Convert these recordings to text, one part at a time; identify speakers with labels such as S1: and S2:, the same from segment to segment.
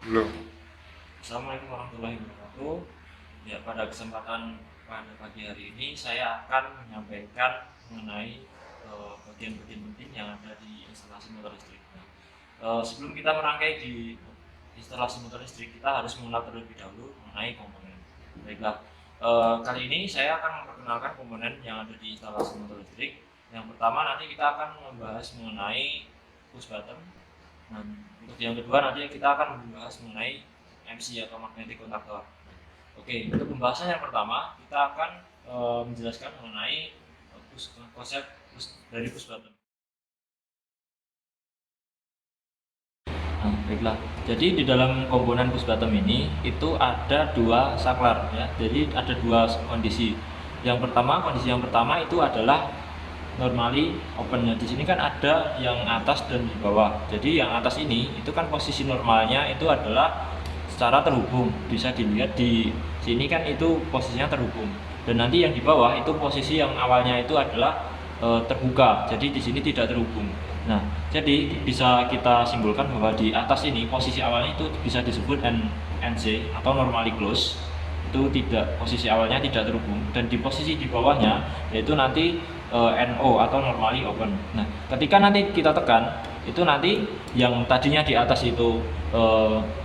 S1: Belum.
S2: Assalamualaikum warahmatullahi wabarakatuh. Ya, pada pagi hari ini saya akan menyampaikan mengenai bagian-bagian penting yang ada di instalasi motor listrik. Sebelum kita merangkai di instalasi motor listrik, kita harus mengenal terlebih dahulu mengenai komponen. Baiklah, kali ini saya akan memperkenalkan komponen yang ada di instalasi motor listrik. Yang pertama nanti kita akan membahas mengenai push button. Nah, untuk yang kedua nanti kita akan membahas mengenai MC atau magnetic contactor. Oke, untuk pembahasan yang pertama kita akan menjelaskan mengenai konsep dari push button. Nah, baiklah. Jadi di dalam komponen push button ini itu ada dua saklar ya. Jadi ada dua kondisi. Kondisi yang pertama itu adalah normally open. Di sini kan ada yang atas dan di bawah. Jadi yang atas ini itu kan posisi normalnya itu adalah secara terhubung. Bisa dilihat di sini kan itu posisinya terhubung. Dan nanti yang di bawah itu posisi yang awalnya itu adalah terbuka. Jadi di sini tidak terhubung. Nah, jadi bisa kita simpulkan bahwa di atas ini posisi awalnya itu bisa disebut NC atau normally close. Itu posisi awalnya tidak terhubung, dan di posisi di bawahnya yaitu nanti NO atau normally open. Nah, ketika nanti kita tekan itu nanti yang tadinya di atas itu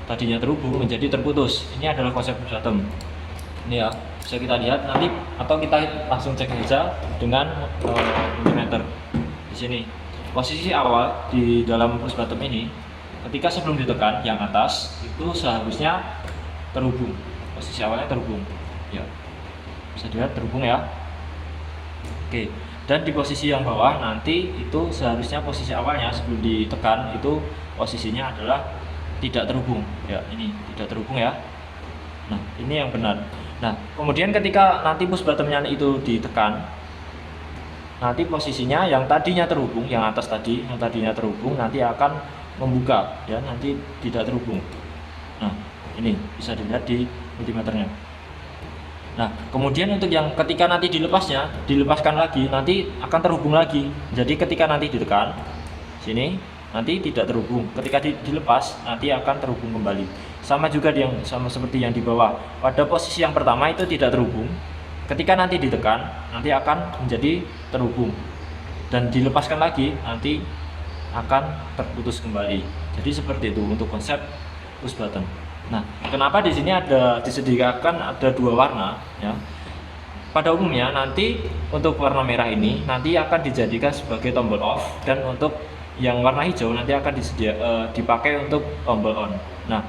S2: tadinya terhubung menjadi terputus. Ini adalah konsep push button. Ini ya, bisa kita lihat nanti atau kita langsung cek saja dengan milimeter. Di sini posisi awal di dalam push button ini ketika sebelum ditekan yang atas itu seharusnya terhubung. Posisi awalnya terhubung ya, bisa dilihat terhubung ya. Oke, dan di posisi yang bawah nanti itu seharusnya posisi awalnya sebelum ditekan itu posisinya adalah tidak terhubung ya, ini tidak terhubung ya. Nah, ini yang benar. Nah, kemudian ketika nanti push buttonnya itu ditekan, nanti posisinya yang tadinya terhubung, yang atas tadi yang tadinya terhubung nanti akan membuka ya, nanti tidak terhubung. Nah, ini bisa dilihat di milimeternya. Nah, kemudian untuk yang ketika nanti dilepaskan lagi, nanti akan terhubung lagi. Jadi ketika nanti ditekan sini, nanti tidak terhubung. Ketika dilepas, nanti akan terhubung kembali. Sama juga sama seperti yang di bawah. Pada posisi yang pertama itu tidak terhubung. Ketika nanti ditekan, nanti akan menjadi terhubung. Dan dilepaskan lagi, nanti akan terputus kembali. Jadi seperti itu untuk konsep push button. Nah, kenapa di sini disediakan ada dua warna ya? Pada umumnya nanti untuk warna merah ini nanti akan dijadikan sebagai tombol off, dan untuk yang warna hijau nanti akan dipakai untuk tombol on. Nah,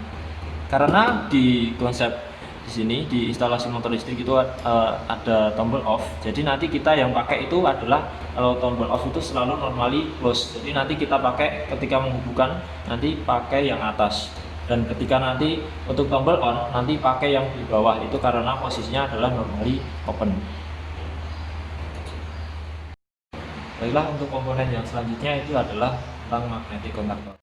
S2: karena di konsep di sini di instalasi motor listrik itu ada tombol off, jadi nanti kita yang pakai itu adalah, kalau tombol off itu selalu normally close. Jadi nanti kita pakai ketika menghubungkan nanti pakai yang atas, dan ketika nanti untuk tombol on nanti pakai yang di bawah, itu karena posisinya adalah normally open. Baiklah, untuk komponen yang selanjutnya itu adalah tentang magnetic contactor.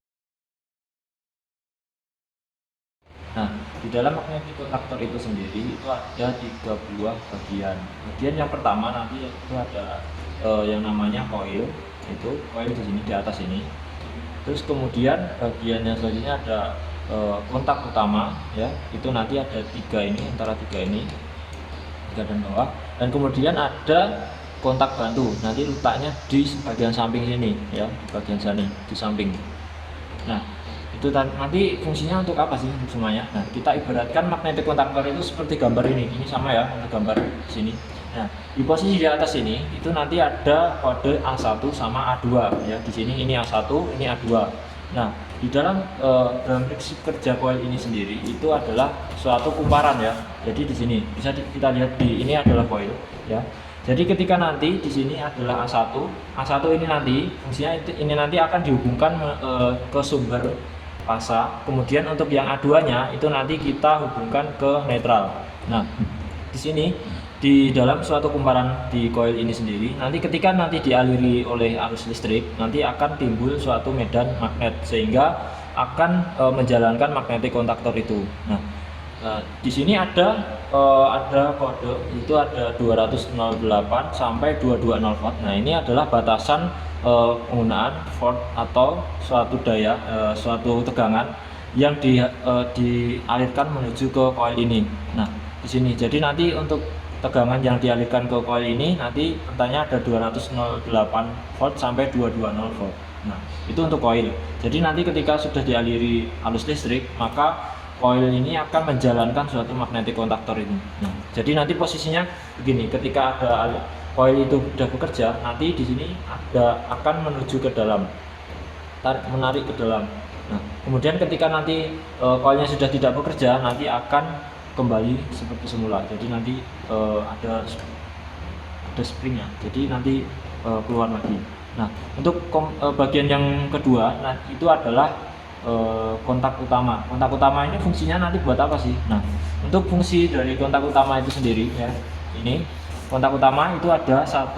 S2: Nah, di dalam magnetic contactor itu sendiri itu ada 3 buah bagian. Bagian yang pertama nanti itu ada yang namanya coil, itu coil di sini di atas ini. Terus kemudian bagian yang selanjutnya ada kontak utama ya, itu nanti ada 3 ini, antara 3 ini, 3 dan bawah. Dan kemudian ada kontak bantu, nanti letaknya di bagian samping sini ya, di bagian sini di samping. Nah, itu nanti fungsinya untuk apa sih semuanya? Nah, kita ibaratkan magnetic contactor itu seperti gambar ini sama ya, untuk gambar di sini. Nah, di posisi di atas ini itu nanti ada kode A1 sama A2 ya. Di sini ini A1, ini A2. Nah, di dalam prinsip kerja coil ini sendiri itu adalah suatu kumparan ya. Jadi di sini bisa kita lihat ini adalah coil ya. Jadi ketika nanti di sini adalah A1 ini nanti fungsinya ini nanti akan dihubungkan ke sumber fasa. Kemudian untuk yang A2-nya itu nanti kita hubungkan ke netral. Nah, di sini di dalam suatu kumparan di coil ini sendiri, nanti ketika nanti dialiri oleh arus listrik, nanti akan timbul suatu medan magnet sehingga akan menjalankan magnetic contactor itu. Nah, di sini ada kode, itu ada 208 sampai 220 watt. Nah, ini adalah batasan penggunaan volt atau suatu daya, suatu tegangan yang dialirkan menuju ke coil ini. Nah, di sini. Jadi nanti untuk tegangan yang dialirkan ke coil ini nanti rentangnya ada 208 volt sampai 220 volt. Nah, itu untuk coil. Jadi nanti ketika sudah dialiri arus listrik, maka coil ini akan menjalankan suatu magnetic contactor ini. Nah, jadi nanti posisinya begini, ketika ada coil itu sudah bekerja, nanti di sini akan menuju ke dalam, menarik ke dalam. Nah, kemudian ketika nanti coilnya sudah tidak bekerja, nanti akan kembali seperti semula. Jadi nanti ada springnya, jadi nanti keluar lagi. Nah, untuk bagian yang kedua, nah itu adalah kontak utama. Kontak utama ini fungsinya nanti buat apa sih? Nah, untuk fungsi dari kontak utama itu sendiri ya, ini kontak utama itu ada 1,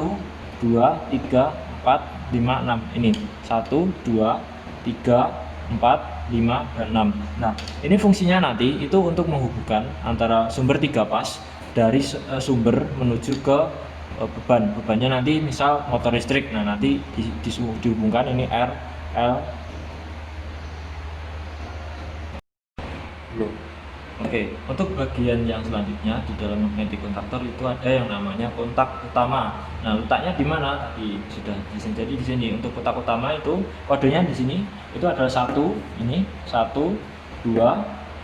S2: 2, 3, 4, 5, 6. Ini 1, 2, 3, 4, 5, dan 6. Nah, ini fungsinya nanti itu untuk menghubungkan antara sumber 3 pas dari sumber menuju ke bebannya nanti misal motor listrik. Nah, nanti dihubungkan ini R, L. Oke, untuk bagian yang selanjutnya di dalam magnetic contactor itu ada yang namanya kontak utama. Nah, letaknya di mana? Tadi sudah disini. Jadi di sini untuk kontak utama itu kodenya di sini itu adalah 1, ini 1, 2,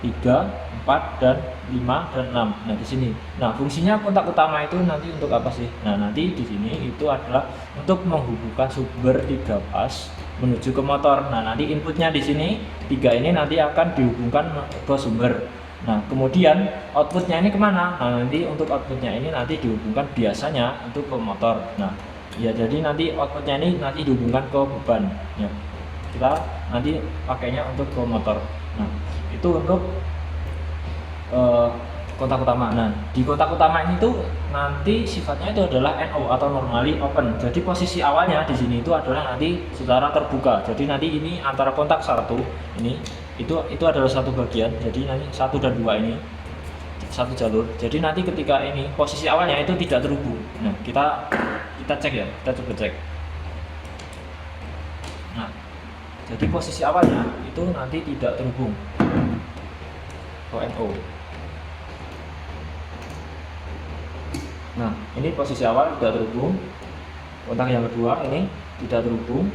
S2: 3, 4, dan 5, dan 6. Nah, di sini. Nah, fungsinya kontak utama itu nanti untuk apa sih? Nah, nanti di sini itu adalah untuk menghubungkan sumber 3 pas menuju ke motor. Nah, nanti inputnya di sini 3 ini nanti akan dihubungkan ke sumber. Nah, kemudian outputnya ini kemana? Nah, nanti untuk outputnya ini nanti dihubungkan biasanya untuk ke motor. Nah, ya jadi nanti outputnya ini nanti dihubungkan ke beban. Ya, kita nanti pakainya untuk ke motor. Nah, itu untuk kontak utama. Nah, di kontak utama ini tuh nanti sifatnya itu adalah NO atau normally open. Jadi posisi awalnya di sini itu adalah nanti secara terbuka. Jadi nanti ini antara kontak 1 ini itu adalah satu bagian. Jadi nanti 1 dan 2 ini satu jalur. Jadi nanti ketika ini posisi awalnya itu tidak terhubung. Nah, kita cek ya, kita coba cek. Nah, jadi posisi awalnya itu nanti tidak terhubung ke NO. Nah, ini posisi awal tidak terhubung. Kontak yang kedua ini tidak terhubung.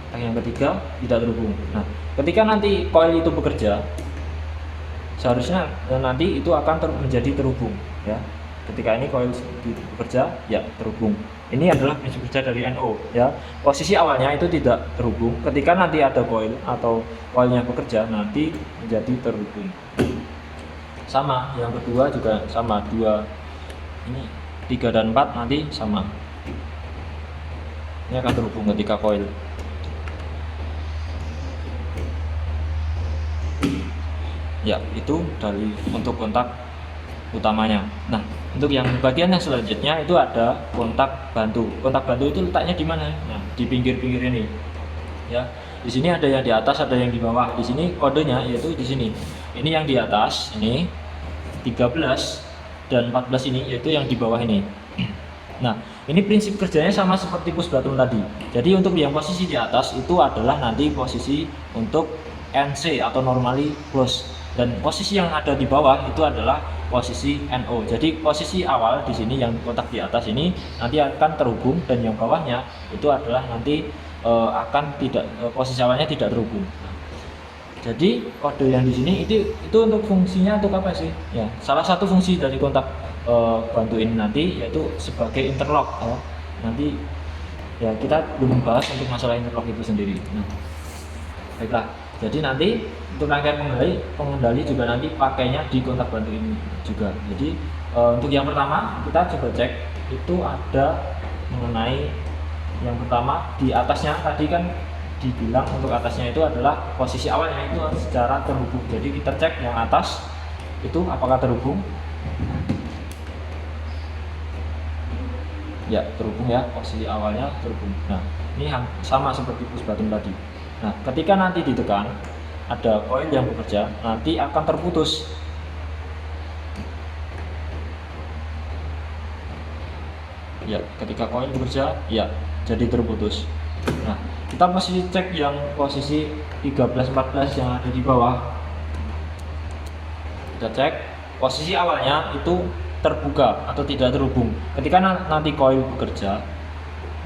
S2: Kontak yang ketiga tidak terhubung. Nah, ketika nanti coil itu bekerja, seharusnya nanti itu akan menjadi terhubung ya. Ketika ini coil bekerja, ya terhubung. Ini adalah prinsip kerja dari NO ya. Posisi awalnya itu tidak terhubung. Ketika nanti ada coil atau coilnya bekerja, nanti menjadi terhubung. Sama, yang kedua juga sama, 2 ini 3 dan 4 nanti sama, ini akan terhubung ketika coil. Ya, itu dari untuk kontak utamanya. Nah, untuk yang bagian yang selanjutnya itu ada kontak bantu. Kontak bantu itu letaknya di mana? Nah, di pinggir-pinggir ini ya. Di sini ada yang di atas, ada yang di bawah. Di sini kodenya yaitu di sini. Ini yang di atas ini 13 dan 14 ini, yaitu yang di bawah ini. Nah, ini prinsip kerjanya sama seperti push button tadi. Jadi untuk yang posisi di atas itu adalah nanti posisi untuk NC atau normally close, dan posisi yang ada di bawah itu adalah posisi NO. Jadi posisi awal di sini yang kontak di atas ini nanti akan terhubung, dan yang bawahnya itu adalah nanti akan tidak posisi awalnya tidak terhubung. Jadi kode yang di sini itu untuk fungsinya untuk apa sih? Ya, salah satu fungsi dari kontak bantu ini nanti yaitu sebagai interlock. Ya. Nanti ya kita belum bahas untuk masalah interlock itu sendiri. Nah, baiklah. Jadi nanti untuk rangkaian pengendali juga nanti pakainya di kontak bantu ini juga. Jadi untuk yang pertama kita coba cek itu ada mengenai yang pertama di atasnya tadi kan dibilang untuk atasnya itu adalah posisi awalnya itu secara terhubung. Jadi kita cek yang atas itu apakah terhubung. Ya, terhubung ya, posisi awalnya terhubung. Nah, ini sama seperti push button tadi. Nah, ketika nanti ditekan ada coil yang bekerja, nanti akan terputus. Ya, ketika coil bekerja, ya jadi terputus. Nah, Kita posisi cek yang posisi 13 14 yang ada di bawah. Kita cek posisi awalnya itu terbuka atau tidak terhubung. Ketika nanti koil bekerja,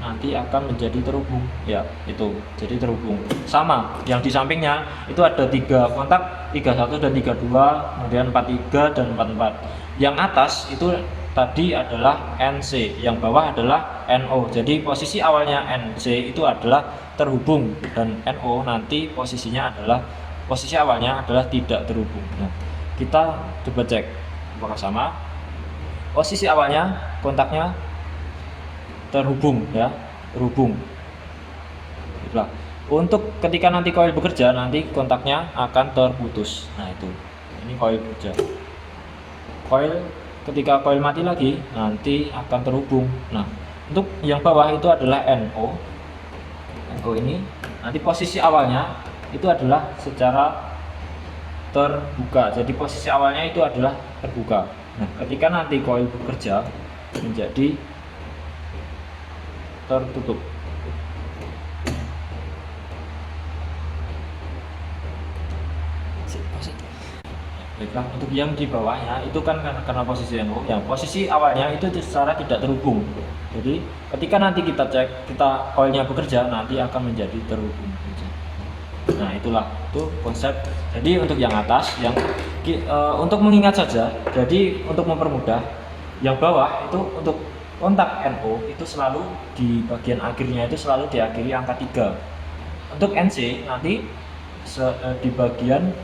S2: nanti akan menjadi terhubung, ya itu jadi terhubung. Sama yang di sampingnya itu ada 3 kontak, 31 dan 32, kemudian 43 dan 44. Yang atas itu tadi adalah NC, yang bawah adalah NO. Jadi posisi awalnya NC itu adalah terhubung dan NO nanti posisi awalnya adalah tidak terhubung. Nah, kita coba cek apakah sama. Posisi awalnya kontaknya terhubung, ya, terhubung. Itulah. Untuk ketika nanti koil bekerja, nanti kontaknya akan terputus. Nah, itu. Ini koil bekerja. Ketika koil mati lagi, nanti akan terhubung. Nah, untuk yang bawah itu adalah NO. NO ini nanti posisi awalnya itu adalah secara terbuka. Jadi posisi awalnya itu adalah terbuka. Nah, ketika nanti koil bekerja menjadi tertutup. Baiklah, untuk yang di bawahnya itu kan karena posisi NO, yang posisi awalnya itu secara tidak terhubung. Jadi ketika nanti kita cek, kita koilnya bekerja, nanti akan menjadi terhubung. Nah, itulah itu konsep. Jadi untuk yang atas, untuk mengingat saja, jadi untuk mempermudah, yang bawah itu untuk kontak NO itu selalu di bagian akhirnya itu selalu diakhiri angka 3. Untuk NC nanti di bagian,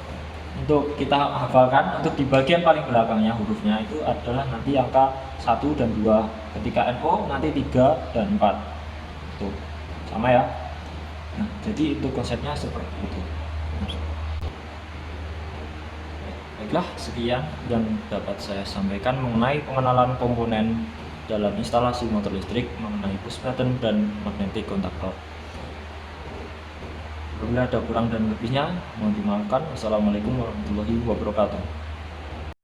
S2: untuk kita hafalkan, untuk di bagian paling belakangnya hurufnya itu adalah nanti angka 1 dan 2. Ketika NO nanti 3 dan 4. Itu sama ya. Nah, jadi itu konsepnya seperti itu. Baiklah, sekian yang dapat saya sampaikan mengenai pengenalan komponen dalam instalasi motor listrik mengenai push button dan magnetic kontaktor. Apabila ada kurang dan lebihnya, mohon dimaafkan. Wassalamualaikum warahmatullahi wabarakatuh.